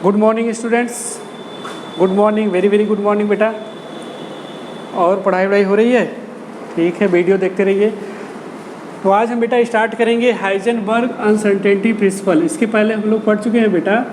Good morning students, good morning, very very good morning बेटा। और पढ़ाई वढ़ाई हो रही है? ठीक है, वीडियो देखते रहिए। तो आज हम बेटा स्टार्ट करेंगे हाइजेनबर्ग अनसर्टेनिटी प्रिंसिपल। इसके पहले हम लोग पढ़ चुके हैं बेटा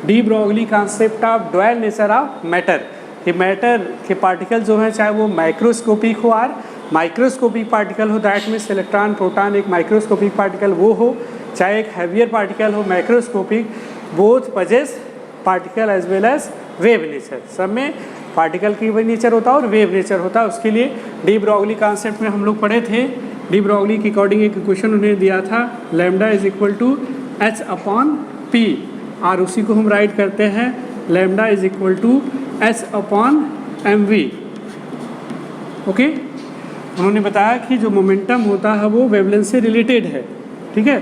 de Broglie concept of dual nature of matter. कि मैटर के पार्टिकल जो हैं, चाहे वो माइक्रोस्कोपिक हो और माइक्रोस्कोपिक पार्टिकल हो, दैट मीन्स इलेक्ट्रॉन प्रोटॉन एक माइक्रोस्कोपिक पार्टिकल वो हो, चाहे एक हैवियर पार्टिकल हो microscopic, both possess particle as well as wave nature. सब में पार्टिकल की भी नेचर होता है और वेव नेचर होता है। उसके लिए डी ब्रोगली कॉन्सेप्ट में हम लोग पढ़े थे। डी ब्रोगली के अकॉर्डिंग एक क्वेश्चन उन्हें दिया था, lambda is equal to h upon p, और उसी को हम राइट करते हैं lambda is equal to h upon m v. Okay, उन्होंने बताया कि जो मोमेंटम होता है वो वेवलेंथ से रिलेटेड है। ठीक है,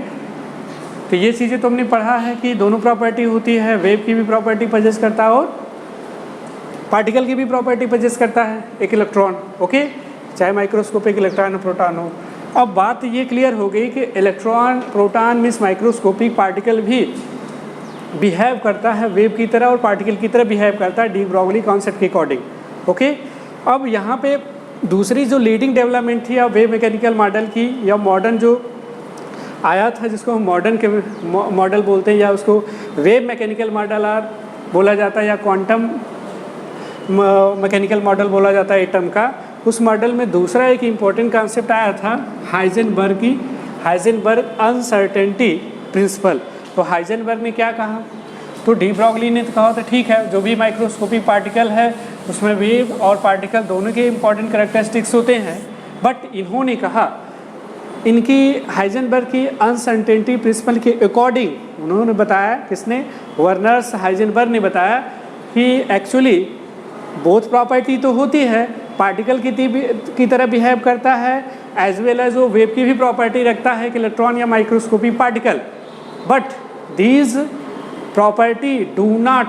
तो ये चीज़ें तो हमने पढ़ा है कि दोनों प्रॉपर्टी होती है, वेव की भी प्रॉपर्टी पजेस करता है और पार्टिकल की भी प्रॉपर्टी पजेस करता है एक इलेक्ट्रॉन। ओके, चाहे माइक्रोस्कोपिक इलेक्ट्रॉन हो प्रोटॉन हो। अब बात ये क्लियर हो गई कि electron proton means microscopic particle भी बिहेव करता है वेव की तरह और पार्टिकल की तरह बिहेव करता है डी ब्रोगली कॉन्सेप्ट के अकॉर्डिंग। ओके, अब यहाँ पे दूसरी जो लीडिंग डेवलपमेंट थी या वेव मैकेनिकल मॉडल की, या मॉडर्न जो आया था जिसको हम मॉडर्न के मॉडल बोलते हैं, या उसको वेव मैकेनिकल मॉडल आर बोला जाता है, या क्वांटम मैकेनिकल मॉडल बोला जाता है एटम का। उस मॉडल में दूसरा एक इम्पॉर्टेंट कॉन्सेप्ट आया था हाइजेनबर्ग की, हाइजेनबर्ग अनसर्टेनिटी प्रिंसिपल। तो हाइजेनबर्ग ने क्या कहा, तो डी ब्रोगली ने तो कहा था ठीक है, जो भी माइक्रोस्कोपिक पार्टिकल है उसमें वेव और पार्टिकल दोनों के इम्पॉर्टेंट कैरेक्टरिस्टिक्स होते हैं, बट इन्होंने कहा इनकी हाइजेनबर्ग की अनसर्टेनिटी प्रिंसिपल के अकॉर्डिंग उन्होंने बताया, किसने, वर्नर्स हाइजेनबर्ग ने बताया कि एक्चुअली बोथ प्रॉपर्टी तो होती है, पार्टिकल की तरह बिहेव करता है एज वेल एज वो वेव की भी प्रॉपर्टी रखता है कि इलेक्ट्रॉन या microscopic particle, but these property do not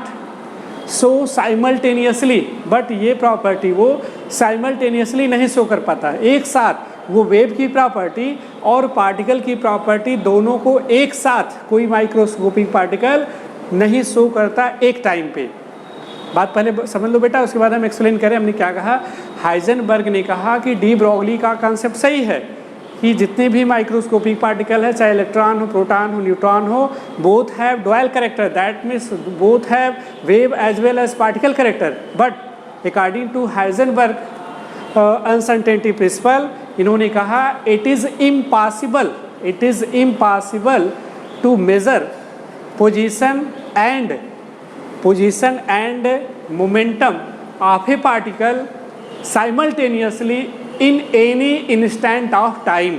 show simultaneously. But ये प्रॉपर्टी वो साइमल्टेनियसली नहीं शो कर पाता है एक साथ। वो वेव की प्रॉपर्टी और पार्टिकल की प्रॉपर्टी दोनों को एक साथ कोई माइक्रोस्कोपिक पार्टिकल नहीं शो करता एक टाइम पे। बात पहले समझ लो बेटा, उसके बाद हम एक्सप्लेन करें। हमने क्या कहा, हाइजेनबर्ग ने कहा कि डी ब्रोगली का कॉन्सेप्ट सही है कि जितने भी माइक्रोस्कोपिक पार्टिकल है, चाहे इलेक्ट्रॉन हो प्रोटॉन हो न्यूट्रॉन हो, both have dual character, that means both have wave as well as particle character. But according to Heisenberg uncertainty principle, इन्होंने कहा it is impossible to measure position and momentum of a particle simultaneously in any instant of time.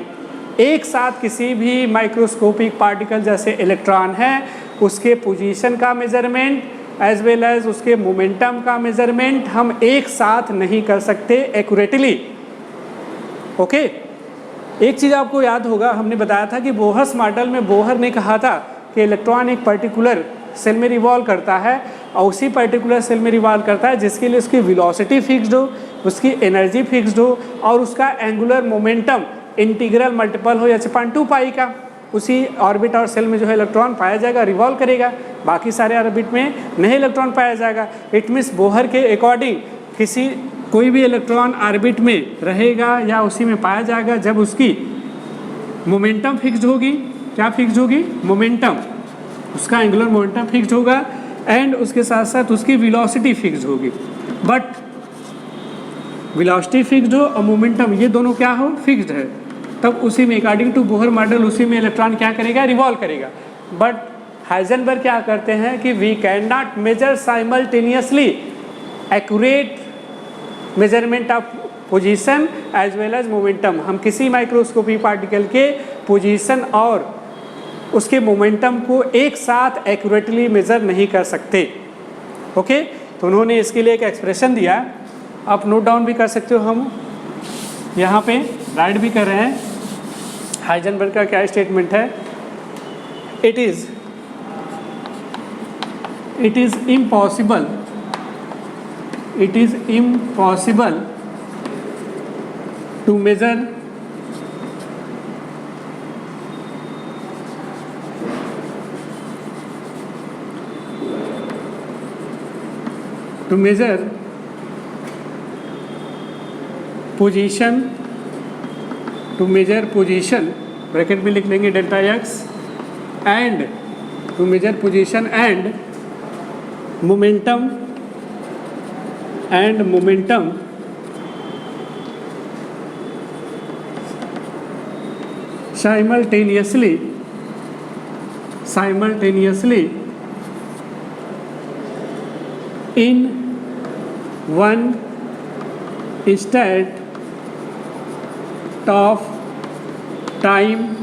एक साथ किसी भी microscopic particle जैसे electron है उसके position का मेजरमेंट एज वेल एज उसके मोमेंटम का मेजरमेंट हम एक साथ नहीं कर सकते एक्यूरेटली। ओके, एक चीज़ आपको याद होगा, हमने बताया था कि बोहर्स मॉडल में बोहर ने कहा था कि इलेक्ट्रॉन एक पर्टिकुलर सेल में रिवॉल्व करता है और उसी पर्टिकुलर सेल में रिवॉल्व करता है जिसके लिए उसकी वेलोसिटी फिक्स्ड हो, उसकी एनर्जी फिक्स्ड हो और उसका एंगुलर मोमेंटम इंटीग्रल मल्टीपल हो या 2 पाई का। उसी ऑर्बिट और सेल में जो है इलेक्ट्रॉन पाया जाएगा, रिवॉल्व करेगा, बाकी सारे ऑर्बिट में नहीं इलेक्ट्रॉन पाया जाएगा। इट मीन्स बोहर के अकॉर्डिंग कोई भी इलेक्ट्रॉन ऑर्बिट में रहेगा या उसी में पाया जाएगा जब उसकी मोमेंटम फिक्स्ड होगी। क्या फिक्स्ड होगी? मोमेंटम, उसका एंगुलर मोमेंटम फिक्स्ड होगा एंड उसके साथ साथ उसकी वेलोसिटी फिक्स्ड होगी। बट वेलोसिटी फिक्स्ड हो और मोमेंटम ये दोनों क्या हो, फिक्स्ड है, तब उसी में अकॉर्डिंग टू बोहर मॉडल उसी में इलेक्ट्रॉन क्या करेगा, रिवॉल्व करेगा। बट हाइजेनबर्ग क्या करते हैं कि we can not measure simultaneously accurate measurement of position as well as momentum. हम किसी माइक्रोस्कोपिक पार्टिकल के पोजीशन और उसके मोमेंटम को एक साथ एक्यूरेटली मेज़र नहीं कर सकते। ओके, तो उन्होंने इसके लिए एक एक्सप्रेशन दिया, आप नोट डाउन भी कर सकते हो, हम यहाँ पे राइट भी कर रहे हैं। हाइजेनबर्ग का क्या स्टेटमेंट है, it is impossible to measure to measure position, to measure position, bracket में लिख लेंगे delta x, and to measure position and momentum, simultaneously in one instant of time.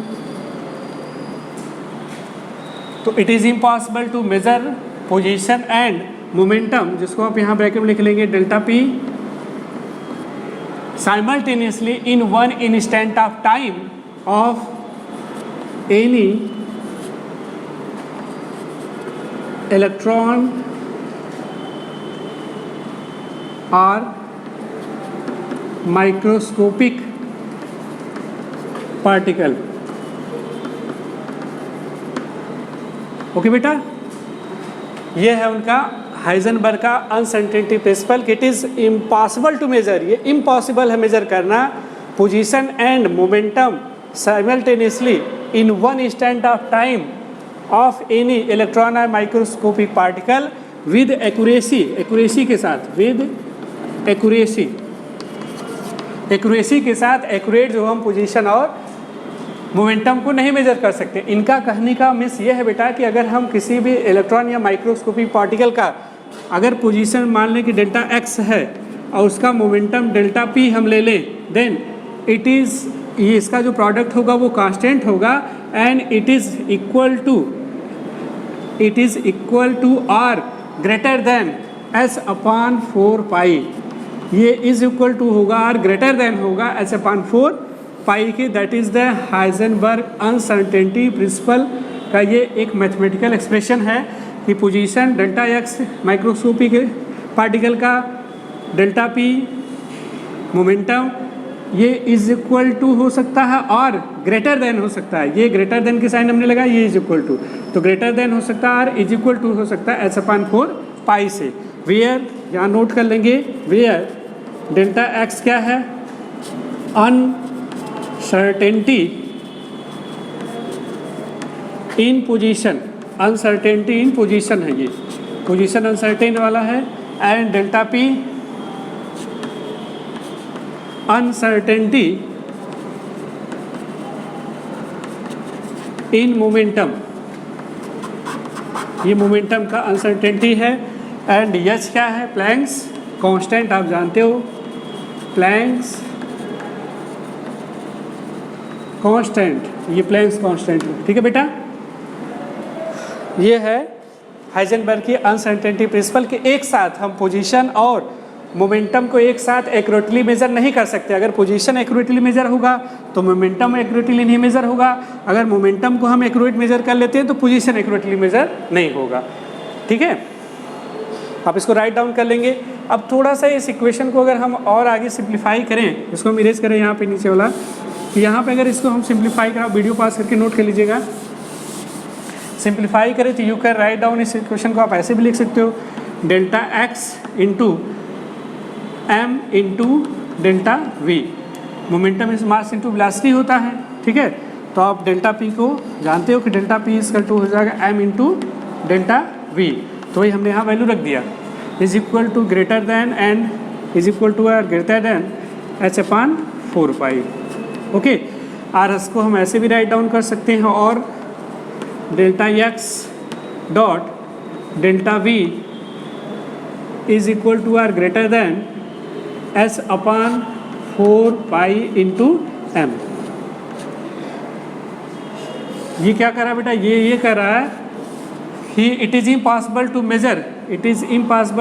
तो it is impossible to measure position and momentum, जिसको आप यहाँ bracket में लिख लेंगे delta p, simultaneously in one instant of time of any electron और microscopic particle. Okay बेटा, ये है उनका हाइजेनबर्ग का अनसर्टेनिटी प्रिंसिपल कि it is impossible to measure, ये इम्पॉसिबल है मेजर करना position and momentum simultaneously in one instant of time of any electron और microscopic particle with accuracy, accuracy के साथ, विद एक्यूरेसी, एक्यूरेसी के साथ, एक्यूरेट जो हम पोजीशन और मोमेंटम को नहीं मेजर कर सकते। इनका कहने का मिस ये है बेटा कि अगर हम किसी भी इलेक्ट्रॉन या माइक्रोस्कोपिक पार्टिकल का अगर पोजीशन मान लें कि डेल्टा एक्स है और उसका मोमेंटम डेल्टा पी हम ले लें, देन इट इज़, ये इसका जो प्रोडक्ट होगा वो कांस्टेंट होगा and it is equal to or greater than s upon 4 pi. ये इज इक्वल टू होगा आर ग्रेटर देन होगा एस अपॉन 4 पाई के, that is the Heisenberg uncertainty principle का ये एक मैथमेटिकल एक्सप्रेशन है कि position delta x microscopic particle का, डेल्टा पी मोमेंटम, ये इज इक्वल टू हो सकता है और ग्रेटर देन हो सकता है। ये ग्रेटर देन की साइन हमने लगाया, ये इज इक्वल टू, तो ग्रेटर देन हो सकता है और इज इक्वल टू हो सकता है एस अपॉन 4 पाई से। वेयर, यहाँ नोट कर लेंगे, वेयर डेल्टा एक्स क्या है, अनसर्टेनिटी इन पोजीशन, अनसर्टेनिटी इन पोजीशन है, ये पोजीशन अनसर्टेन वाला है, and delta P uncertainty in momentum, ये मोमेंटम का अनसर्टेनिटी है, एंड एच क्या है, प्लैंक्स कांस्टेंट, आप जानते हो प्लैंक्स कांस्टेंट, ये प्लैंक्स कांस्टेंट, ठीक है बेटा। ये है हाइजेनबर्ग की अनसर्टेनिटी प्रिंसिपल कि एक साथ हम पोजीशन और मोमेंटम को एक साथ एक्यूरेटली मेजर नहीं कर सकते। अगर पोजीशन एक्यूरेटली मेजर होगा तो मोमेंटम एक्यूरेटली नहीं मेजर होगा, अगर मोमेंटम को हम एक्यूरेट मेजर कर लेते हैं तो पोजीशन एक्यूरेटली मेजर नहीं होगा, ठीक है। आप इसको राइट डाउन कर लेंगे। अब थोड़ा सा इस इक्वेशन को अगर हम और आगे सिंप्लीफाई करें, इसको हम इरेज करें यहाँ पे नीचे वाला, यहाँ पे अगर इसको हम सिंप्लीफाई करें, वीडियो पास करके नोट कर लीजिएगा, सिंप्लीफाई करें तो यू कैन राइट डाउन, इस इक्वेशन को आप ऐसे भी लिख सकते हो, delta x into m into delta v, momentum is mass into velocity होता है, ठीक है। तो आप डेल्टा पी को जानते हो कि डेल्टा पी इज टू हो जाएगा एम इंटू डेल्टा वी, तो वही हमने यहाँ वैल्यू रख दिया, is equal to greater than and is equal to or greater than h upon 4 pi, okay. R S को हम ऐसे भी राइट डाउन कर सकते हैं, और delta x dot delta v is equal to or greater than s upon 4 pi into m. ये क्या कर रहा है बेटा, ये कर रहा है कि it is impossible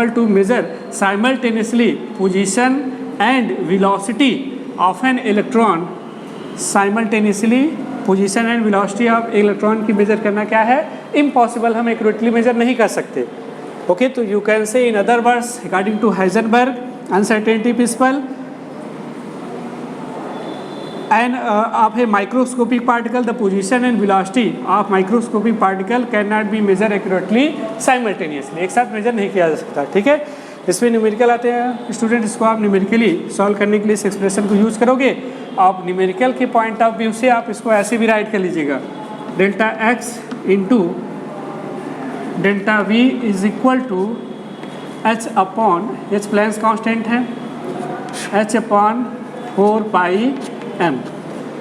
to measure simultaneously position and velocity of an electron, simultaneously position and velocity of electron की मेजर करना क्या है, इम्पॉसिबल, हम एक्यूरेटली मेजर नहीं कर सकते, ओके। तो you can say in other words according to Heisenberg uncertainty principle and of a microscopic particle, the position and velocity of microscopic particle cannot be measured accurately simultaneously, एक साथ major नहीं किया जा सकता, ठीक है। इस पर न्यूमेरिकल आते हैं स्टूडेंट, इसको आप न्यूमेरिकली सॉल्व करने के लिए इस एक्सप्रेशन को यूज़ करोगे। आप न्यूमेरिकल के पॉइंट ऑफ व्यू से आप इसको ऐसे भी राइट कर लीजिएगा, delta x into delta v is equal to h upon, h Planck's constant है, h upon 4 pi m.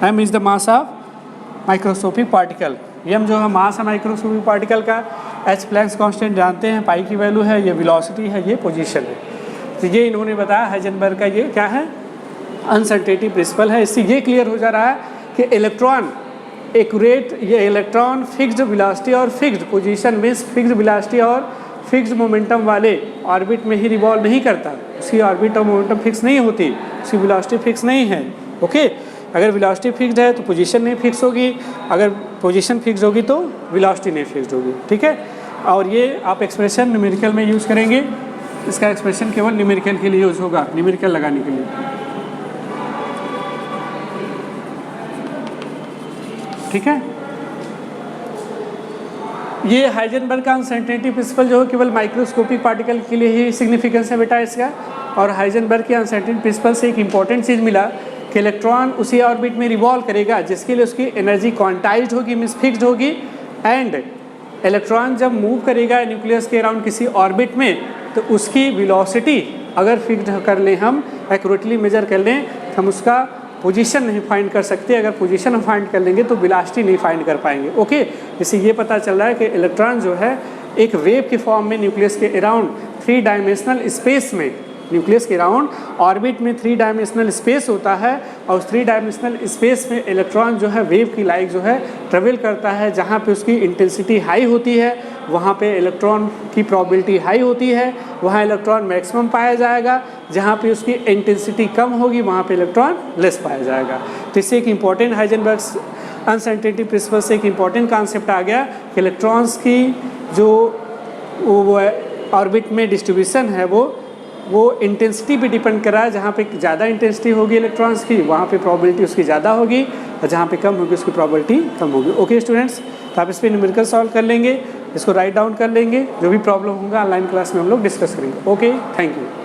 M is the mass of microscopic particle. M जो है मास है माइक्रोस्कोपिक पार्टिकल का, एच प्लैंक्स कांस्टेंट जानते हैं, पाई की value है, ये वेलोसिटी है, ये पोजीशन है। तो ये इन्होंने बताया हाइजेनबर्ग का, ये क्या है, अनसर्टेनिटी प्रिंसिपल है। इससे ये क्लियर हो जा रहा है कि इलेक्ट्रॉन एक्यूरेट, ये इलेक्ट्रॉन फिक्स्ड वेलोसिटी और फिक्स्ड पोजीशन में फिक्स्ड वेलोसिटी और फिक्स्ड मोमेंटम वाले ऑर्बिट में ही रिवॉल्व नहीं करता, उसकी ऑर्बिट और मोमेंटम फिक्स नहीं होती, उसकी वेलोसिटी फिक्स नहीं है। ओके, अगर वेलोसिटी फिक्स्ड है तो पोजीशन नहीं फिक्स होगी, अगर पोजीशन फिक्स होगी तो वेलोसिटी नहीं फिक्स्ड होगी। ठीक है, और ये आप एक्सप्रेशन न्यूमेरिकल में यूज़ करेंगे, इसका एक्सप्रेशन केवल न्यूमेरिकल के लिए यूज़ होगा, न्यूमेरिकल लगाने के लिए। ठीक है, ये हाइजेनबर्ग का अनसर्टेनिटी प्रिंसिपल जो है केवल माइक्रोस्कोपिक पार्टिकल के लिए ही सिग्निफिकेंस है बेटा इसका। और हाइजेनबर्ग के अनसर्टेनिटी प्रिंसिपल से एक इंपॉर्टेंट चीज़ मिला कि इलेक्ट्रॉन उसी ऑर्बिट में रिवॉल्व करेगा जिसके लिए उसकी एनर्जी क्वांटाइज्ड होगी, मींस फिक्स्ड होगी। एंड इलेक्ट्रॉन जब मूव करेगा न्यूक्लियस के अराउंड किसी ऑर्बिट में तो उसकी वेलोसिटी अगर फिक्स्ड कर लें, हम एक्यूरेटली मेजर कर लें, हम उसका पोजीशन नहीं फाइंड कर सकते। अगर पोजीशन हम फाइंड कर लेंगे तो वेलोसिटी नहीं फाइंड कर पाएंगे। ओके, इससे ये पता चल रहा है कि इलेक्ट्रॉन जो है एक वेव की फॉर्म में न्यूक्लियस के अराउंड 3 डायमेंशनल स्पेस में, न्यूक्लियस के अराउंड ऑर्बिट में 3 डायमेंशनल स्पेस होता है, और उस 3 डायमेंशनल स्पेस में इलेक्ट्रॉन जो है वेव की लाइक जो है ट्रेवल करता है। जहाँ पे उसकी इंटेंसिटी हाई होती है वहाँ पे इलेक्ट्रॉन की प्रोबेबिलिटी हाई होती है, वहाँ इलेक्ट्रॉन मैक्सिमम पाया जाएगा। जहाँ पे उसकी इंटेंसिटी कम होगी वहाँ पे इलेक्ट्रॉन लेस पाया जाएगा। तो इससे एक इम्पॉर्टेंट हाइजेनबर्ग अनसर्टेनिटी प्रिंसिपल से एक इम्पॉर्टेंट कॉन्सेप्ट आ गया कि इलेक्ट्रॉन्स की जो वो ऑर्बिट में डिस्ट्रीब्यूशन है वो इंटेंसिटी पे डिपेंड कर रहा है। जहाँ पे ज़्यादा इंटेंसिटी होगी इलेक्ट्रॉन्स की वहाँ पे प्रोबेबिलिटी उसकी ज़्यादा होगी, और जहाँ पे कम होगी उसकी प्रोबेबिलिटी कम होगी। ओके स्टूडेंट्स, तो आप इस पर न्यूमेरिकल सॉल्व कर लेंगे, इसको राइट डाउन कर लेंगे, जो भी प्रॉब्लम होगा ऑनलाइन क्लास में हम लोग डिस्कस करेंगे। Okay, thank you.